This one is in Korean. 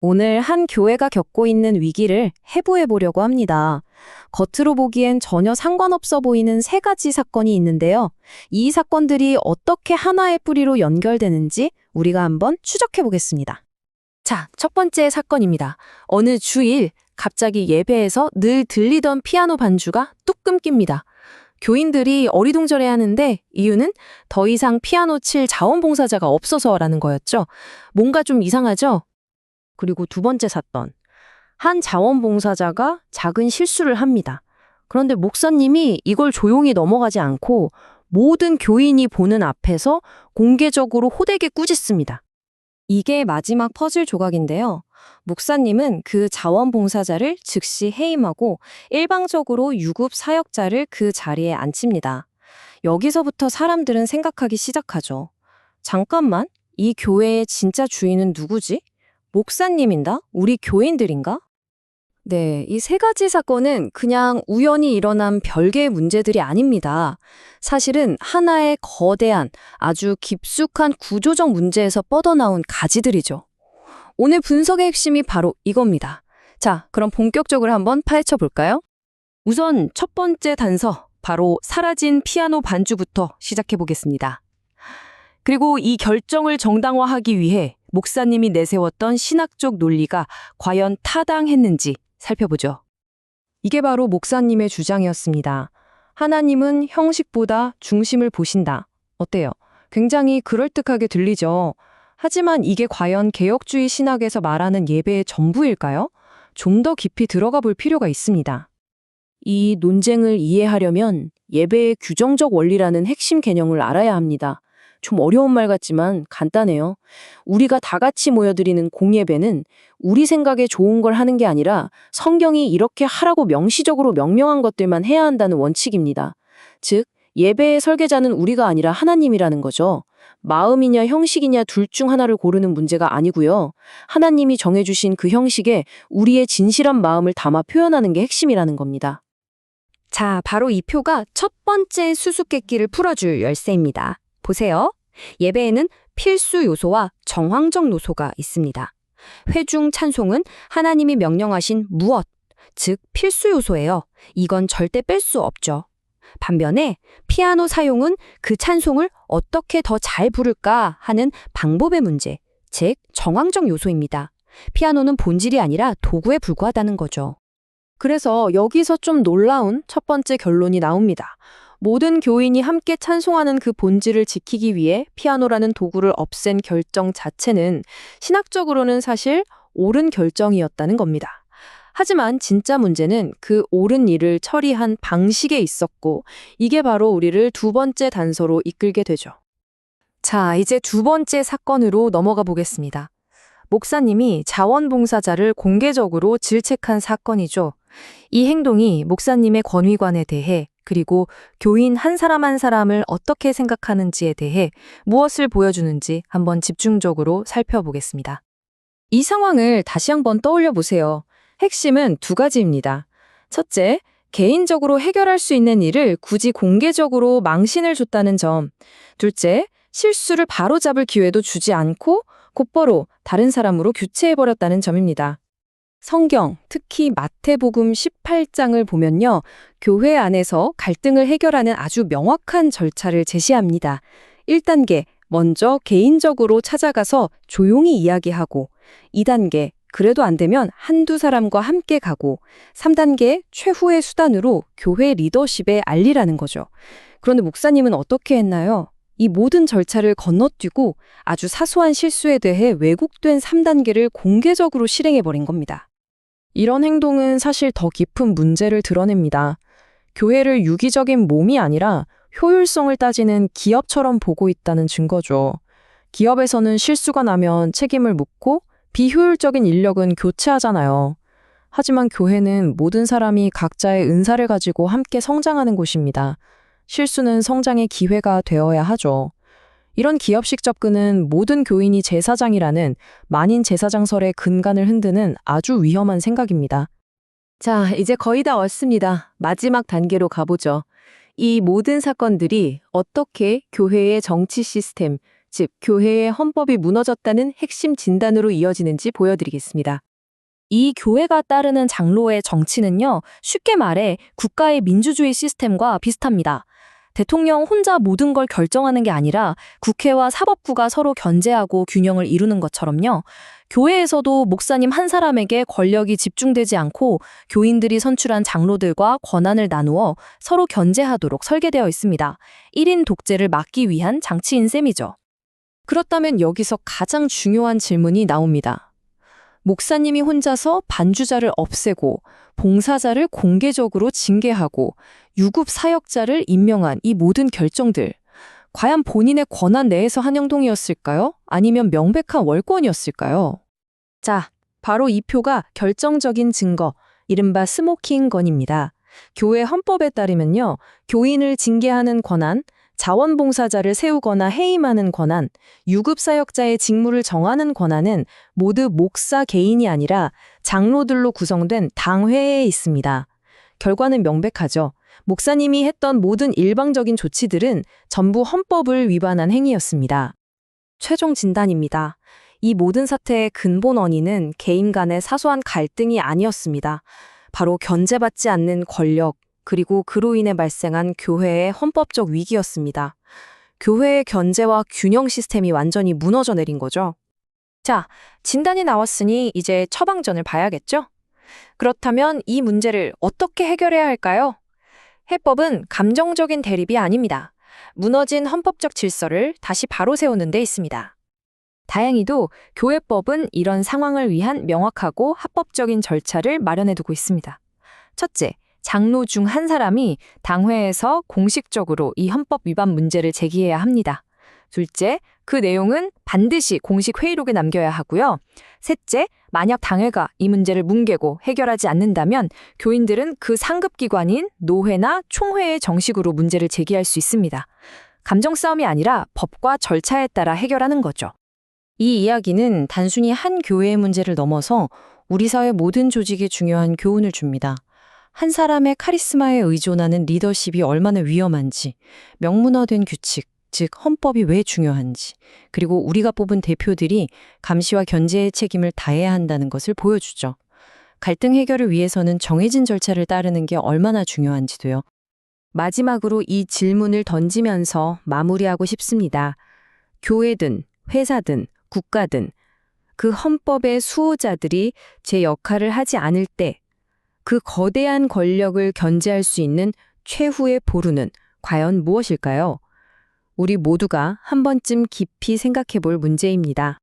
오늘 한 교회가 겪고 있는 위기를 해부해 보려고 합니다. 겉으로 보기엔 전혀 상관없어 보이는 세 가지 사건이 있는데요. 이 사건들이 어떻게 하나의 뿌리로 연결되는지 우리가 한번 추적해 보겠습니다. 자, 첫 번째 사건입니다. 어느 주일 갑자기 예배에서 늘 들리던 피아노 반주가 뚝 끊깁니다. 교인들이 어리둥절해 하는데 이유는 더 이상 피아노 칠 자원봉사자가 없어서라는 거였죠. 뭔가 좀 이상하죠? 그리고 두 번째 사건. 한 자원봉사자가 작은 실수를 합니다. 그런데 목사님이 이걸 조용히 넘어가지 않고 모든 교인이 보는 앞에서 공개적으로 호되게 꾸짖습니다. 이게 마지막 퍼즐 조각인데요. 목사님은 그 자원봉사자를 즉시 해임하고 일방적으로 유급 사역자를 그 자리에 앉힙니다. 여기서부터 사람들은 생각하기 시작하죠. 잠깐만, 이 교회의 진짜 주인은 누구지? 목사님인가? 우리 교인들인가? 네, 이 세 가지 사건은 그냥 우연히 일어난 별개의 문제들이 아닙니다. 사실은 하나의 거대한, 아주 깊숙한 구조적 문제에서 뻗어나온 가지들이죠. 오늘 분석의 핵심이 바로 이겁니다. 자, 그럼 본격적으로 한번 파헤쳐 볼까요? 우선 첫 번째 단서, 바로 사라진 피아노 반주부터 시작해 보겠습니다. 그리고 이 결정을 정당화하기 위해 목사님이 내세웠던 신학적 논리가 과연 타당했는지 살펴보죠. 이게 바로 목사님의 주장이었습니다. 하나님은 형식보다 중심을 보신다. 어때요? 굉장히 그럴듯하게 들리죠? 하지만 이게 과연 개혁주의 신학에서 말하는 예배의 전부일까요? 좀 더 깊이 들어가 볼 필요가 있습니다. 이 논쟁을 이해하려면 예배의 규정적 원리라는 핵심 개념을 알아야 합니다. 좀 어려운 말 같지만 간단해요. 우리가 다 같이 모여드리는 공예배는 우리 생각에 좋은 걸 하는 게 아니라 성경이 이렇게 하라고 명시적으로 명령한 것들만 해야 한다는 원칙입니다. 즉, 예배의 설계자는 우리가 아니라 하나님이라는 거죠. 마음이냐 형식이냐 둘 중 하나를 고르는 문제가 아니고요. 하나님이 정해주신 그 형식에 우리의 진실한 마음을 담아 표현하는 게 핵심이라는 겁니다. 자, 바로 이 표가 첫 번째 수수께끼를 풀어줄 열쇠입니다. 보세요. 예배에는 필수 요소와 정황적 요소가 있습니다. 회중 찬송은 하나님이 명령하신 무엇, 즉 필수 요소예요. 이건 절대 뺄 수 없죠. 반면에 피아노 사용은 그 찬송을 어떻게 더 잘 부를까 하는 방법의 문제, 즉 정황적 요소입니다. 피아노는 본질이 아니라 도구에 불과하다는 거죠. 그래서 여기서 좀 놀라운 첫 번째 결론이 나옵니다. 모든 교인이 함께 찬송하는 그 본질을 지키기 위해 피아노라는 도구를 없앤 결정 자체는 신학적으로는 사실 옳은 결정이었다는 겁니다. 하지만 진짜 문제는 그 옳은 일을 처리한 방식에 있었고, 이게 바로 우리를 두 번째 단서로 이끌게 되죠. 자, 이제 두 번째 사건으로 넘어가 보겠습니다. 목사님이 자원봉사자를 공개적으로 질책한 사건이죠. 이 행동이 목사님의 권위관에 대해, 그리고 교인 한 사람 한 사람을 어떻게 생각하는지에 대해 무엇을 보여주는지 한번 집중적으로 살펴보겠습니다. 이 상황을 다시 한번 떠올려 보세요. 핵심은 두 가지입니다. 첫째, 개인적으로 해결할 수 있는 일을 굳이 공개적으로 망신을 줬다는 점. 둘째, 실수를 바로잡을 기회도 주지 않고 곧바로 다른 사람으로 교체해버렸다는 점입니다. 성경, 특히 마태복음 18장을 보면요, 교회 안에서 갈등을 해결하는 아주 명확한 절차를 제시합니다. 1단계, 먼저 개인적으로 찾아가서 조용히 이야기하고, 2단계, 그래도 안 되면 한두 사람과 함께 가고, 3단계, 최후의 수단으로 교회 리더십에 알리라는 거죠. 그런데 목사님은 어떻게 했나요? 이 모든 절차를 건너뛰고 아주 사소한 실수에 대해 왜곡된 3단계를 공개적으로 실행해버린 겁니다. 이런 행동은 사실 더 깊은 문제를 드러냅니다. 교회를 유기적인 몸이 아니라 효율성을 따지는 기업처럼 보고 있다는 증거죠. 기업에서는 실수가 나면 책임을 묻고 비효율적인 인력은 교체하잖아요. 하지만 교회는 모든 사람이 각자의 은사를 가지고 함께 성장하는 곳입니다. 실수는 성장의 기회가 되어야 하죠. 이런 기업식 접근은 모든 교인이 제사장이라는 만인 제사장설의 근간을 흔드는 아주 위험한 생각입니다. 자, 이제 거의 다 왔습니다. 마지막 단계로 가보죠. 이 모든 사건들이 어떻게 교회의 정치 시스템, 즉 교회의 헌법이 무너졌다는 핵심 진단으로 이어지는지 보여드리겠습니다. 이 교회가 따르는 장로의 정치는요, 쉽게 말해 국가의 민주주의 시스템과 비슷합니다. 대통령 혼자 모든 걸 결정하는 게 아니라 국회와 사법부가 서로 견제하고 균형을 이루는 것처럼요. 교회에서도 목사님 한 사람에게 권력이 집중되지 않고 교인들이 선출한 장로들과 권한을 나누어 서로 견제하도록 설계되어 있습니다. 1인 독재를 막기 위한 장치인 셈이죠. 그렇다면 여기서 가장 중요한 질문이 나옵니다. 목사님이 혼자서 반주자를 없애고 봉사자를 공개적으로 징계하고 유급 사역자를 임명한 이 모든 결정들, 과연 본인의 권한 내에서 한 행동이었을까요? 아니면 명백한 월권이었을까요? 자, 바로 이 표가 결정적인 증거, 이른바 스모킹 건입니다. 교회 헌법에 따르면요, 교인을 징계하는 권한, 자원봉사자를 세우거나 해임하는 권한, 유급사역자의 직무를 정하는 권한은 모두 목사 개인이 아니라 장로들로 구성된 당회에 있습니다. 결과는 명백하죠. 목사님이 했던 모든 일방적인 조치들은 전부 헌법을 위반한 행위였습니다. 최종 진단입니다. 이 모든 사태의 근본 원인은 개인 간의 사소한 갈등이 아니었습니다. 바로 견제받지 않는 권력, 그리고 그로 인해 발생한 교회의 헌법적 위기였습니다. 교회의 견제와 균형 시스템이 완전히 무너져 내린 거죠. 자, 진단이 나왔으니 이제 처방전을 봐야겠죠? 그렇다면 이 문제를 어떻게 해결해야 할까요? 해법은 감정적인 대립이 아닙니다. 무너진 헌법적 질서를 다시 바로 세우는 데 있습니다. 다행히도 교회법은 이런 상황을 위한 명확하고 합법적인 절차를 마련해 두고 있습니다. 첫째, 장로 중 한 사람이 당회에서 공식적으로 이 헌법 위반 문제를 제기해야 합니다. 둘째, 그 내용은 반드시 공식 회의록에 남겨야 하고요. 셋째, 만약 당회가 이 문제를 뭉개고 해결하지 않는다면 교인들은 그 상급 기관인 노회나 총회에 정식으로 문제를 제기할 수 있습니다. 감정 싸움이 아니라 법과 절차에 따라 해결하는 거죠. 이 이야기는 단순히 한 교회의 문제를 넘어서 우리 사회 모든 조직에 중요한 교훈을 줍니다. 한 사람의 카리스마에 의존하는 리더십이 얼마나 위험한지, 명문화된 규칙, 즉 헌법이 왜 중요한지, 그리고 우리가 뽑은 대표들이 감시와 견제의 책임을 다해야 한다는 것을 보여주죠. 갈등 해결을 위해서는 정해진 절차를 따르는 게 얼마나 중요한지도요. 마지막으로 이 질문을 던지면서 마무리하고 싶습니다. 교회든, 회사든, 국가든 그 헌법의 수호자들이 제 역할을 하지 않을 때 그 거대한 권력을 견제할 수 있는 최후의 보루는 과연 무엇일까요? 우리 모두가 한 번쯤 깊이 생각해 볼 문제입니다.